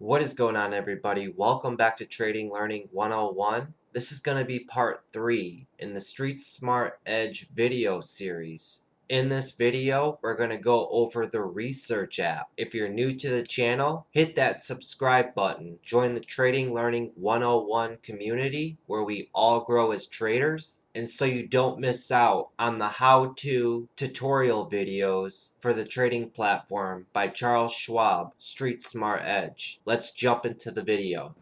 What is going on, everybody? Welcome back to Trading Learning 101. This is going to be part 3 in the StreetSmart Edge video series. In this video, we're going to go over the research app. If you're new to the channel, hit that subscribe button. Join the Trading Learning 101 community where we all grow as traders. And so you don't miss out on the how-to tutorial videos for the trading platform by Charles Schwab, StreetSmart Edge. Let's jump into the video.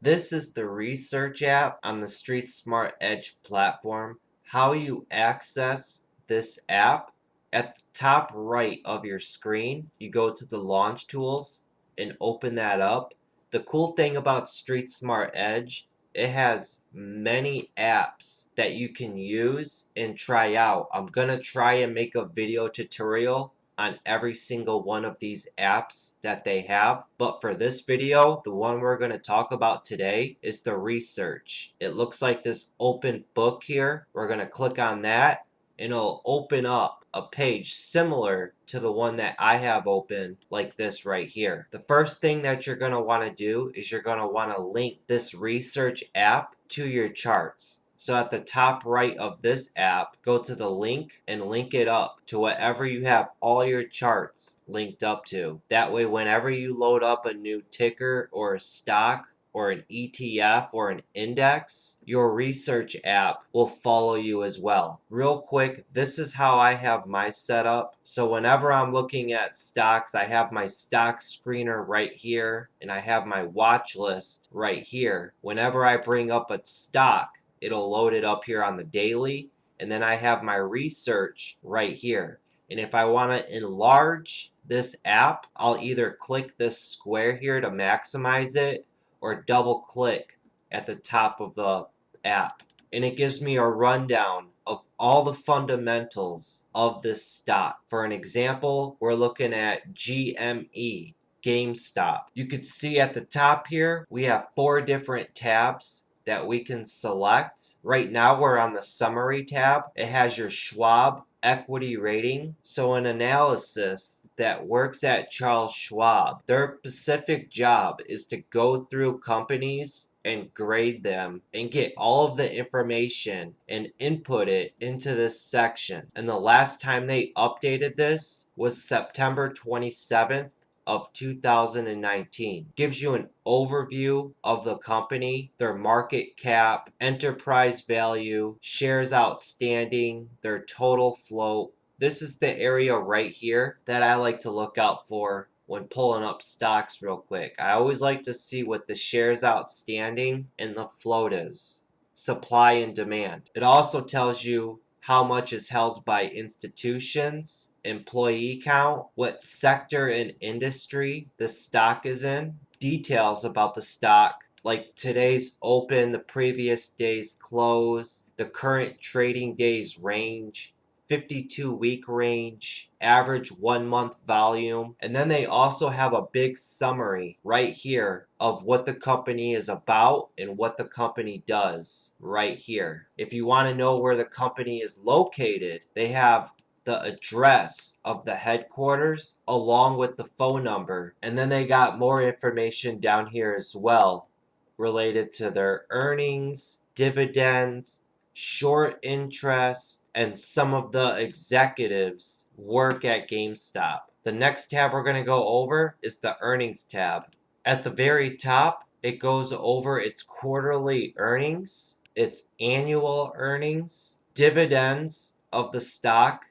This is the research app on the StreetSmart Edge platform. How you access this app: at the top right of your screen, you go to the launch tools and open that up. The cool thing about StreetSmart Edge, it has many apps that you can use and try out. I'm gonna try and make a video tutorial on every single one of these apps that they have. But for this video, the one we're going to talk about today is the research. It looks like this open book here. We're going to click on that and it'll open up a page similar to the one that I have open, like this right here. The first thing that you're going to want to do is you're going to want to link this research app to your charts. So at the top right of this app, go to the link and link it up to whatever you have all your charts linked up to. That way, whenever you load up a new ticker or a stock or an ETF or an index, your research app will follow you as well. Real quick, this is how I have my setup. So whenever I'm looking at stocks, I have my stock screener right here and I have my watch list right here. Whenever I bring up a stock, it'll load it up here on the daily, and then I have my research right here. And if I want to enlarge this app, I'll either click this square here to maximize it or double click at the top of the app. And it gives me a rundown of all the fundamentals of this stock. For an example, we're looking at GME, GameStop. You can see at the top here, we have 4 different tabs that we can select. Right now we're on the summary tab. It has your Schwab equity rating. So an analysis that works at Charles Schwab, their specific job is to go through companies and grade them and get all of the information and input it into this section. And the last time they updated this was September 27th of 2019. Gives you an overview of the company, their market cap, enterprise value, shares outstanding, their total float. This is the area right here that I like to look out for when pulling up stocks real quick. I always like to see what the shares outstanding and the float is. Supply and demand. It also tells you how much is held by institutions, employee count, what sector and industry the stock is in, details about the stock, like today's open, the previous day's close, the current trading days range, 52-week range, average 1-month volume. And then they also have a big summary right here of what the company is about and what the company does right here. If you want to know where the company is located, they have the address of the headquarters along with the phone number. And then they got more information down here as well related to their earnings, dividends, short interest, and some of the executives work at GameStop. The next tab we're going to go over is the earnings tab. At the very top, it goes over its quarterly earnings, its annual earnings, dividends of the stock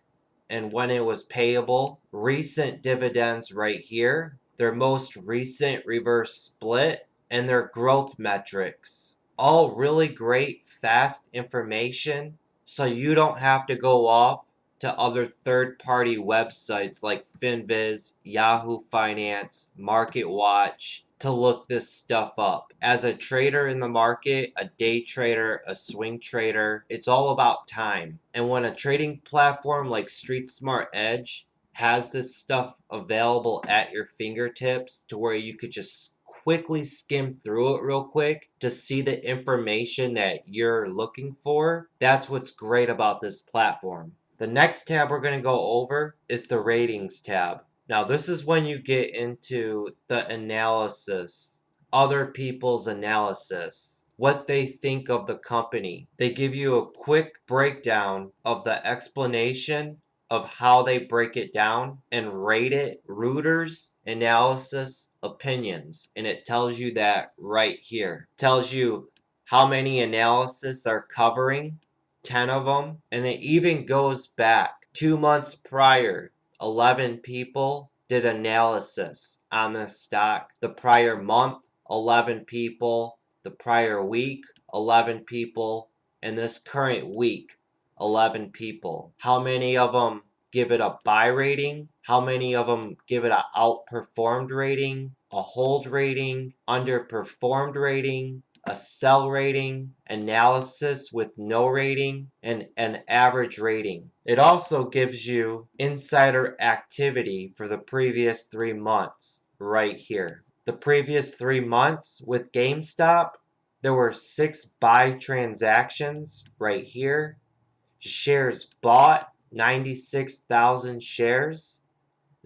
and when it was payable, recent dividends right here, their most recent reverse split, and their growth metrics. All really great, fast information, so you don't have to go off to other third-party websites like FinViz, Yahoo Finance, MarketWatch to look this stuff up. As a trader in the market, a day trader, a swing trader, it's all about time. And when a trading platform like StreetSmart Edge has this stuff available at your fingertips to where you could just quickly skim through it real quick to see the information that you're looking for, that's what's great about this platform. The next tab we're going to go over is the ratings tab. Now, this is when you get into the analysis, other people's analysis, what they think of the company. They give you a quick breakdown of the explanation of how they break it down and rate it. Reuters analysis opinions, and it tells you that right here. It tells you how many analysis are covering, 10 of them, and it even goes back 2 months prior. 11 people did analysis on this stock. The prior month, 11 people. The prior week, 11 people. And this current week, 11 people. How many of them give it a buy rating? How many of them give it an outperformed rating, a hold rating, underperformed rating, a sell rating, analysis with no rating, and an average rating? It also gives you insider activity for the previous 3 months right here. The previous 3 months with GameStop, there were 6 buy transactions right here. Shares bought, 96,000 shares.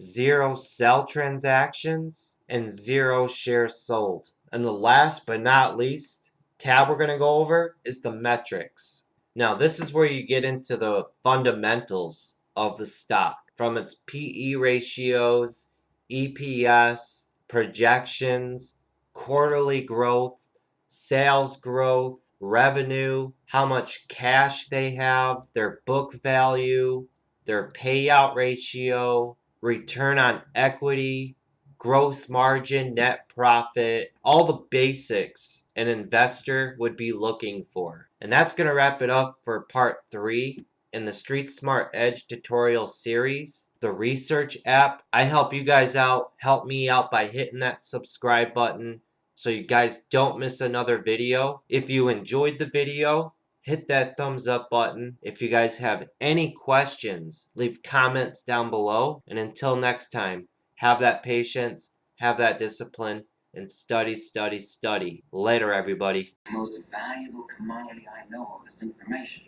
0 sell transactions, and 0 shares sold. And the last but not least tab we're going to go over is the metrics. Now, this is where you get into the fundamentals of the stock, from its PE ratios, EPS, projections, quarterly growth, sales growth, revenue, how much cash they have, their book value, their payout ratio, return on equity, gross margin, net profit, all the basics an investor would be looking for. And that's going to wrap it up for part 3 in the StreetSmart Edge tutorial series, the research app. I help you guys out. Help me out by hitting that subscribe button so you guys don't miss another video. If you enjoyed the video, hit that thumbs up button. If you guys have any questions, leave comments down below. And until next time, have that patience, have that discipline, and study, study, study. Later, everybody. The most valuable commodity I know of is information.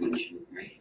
Wouldn't you agree?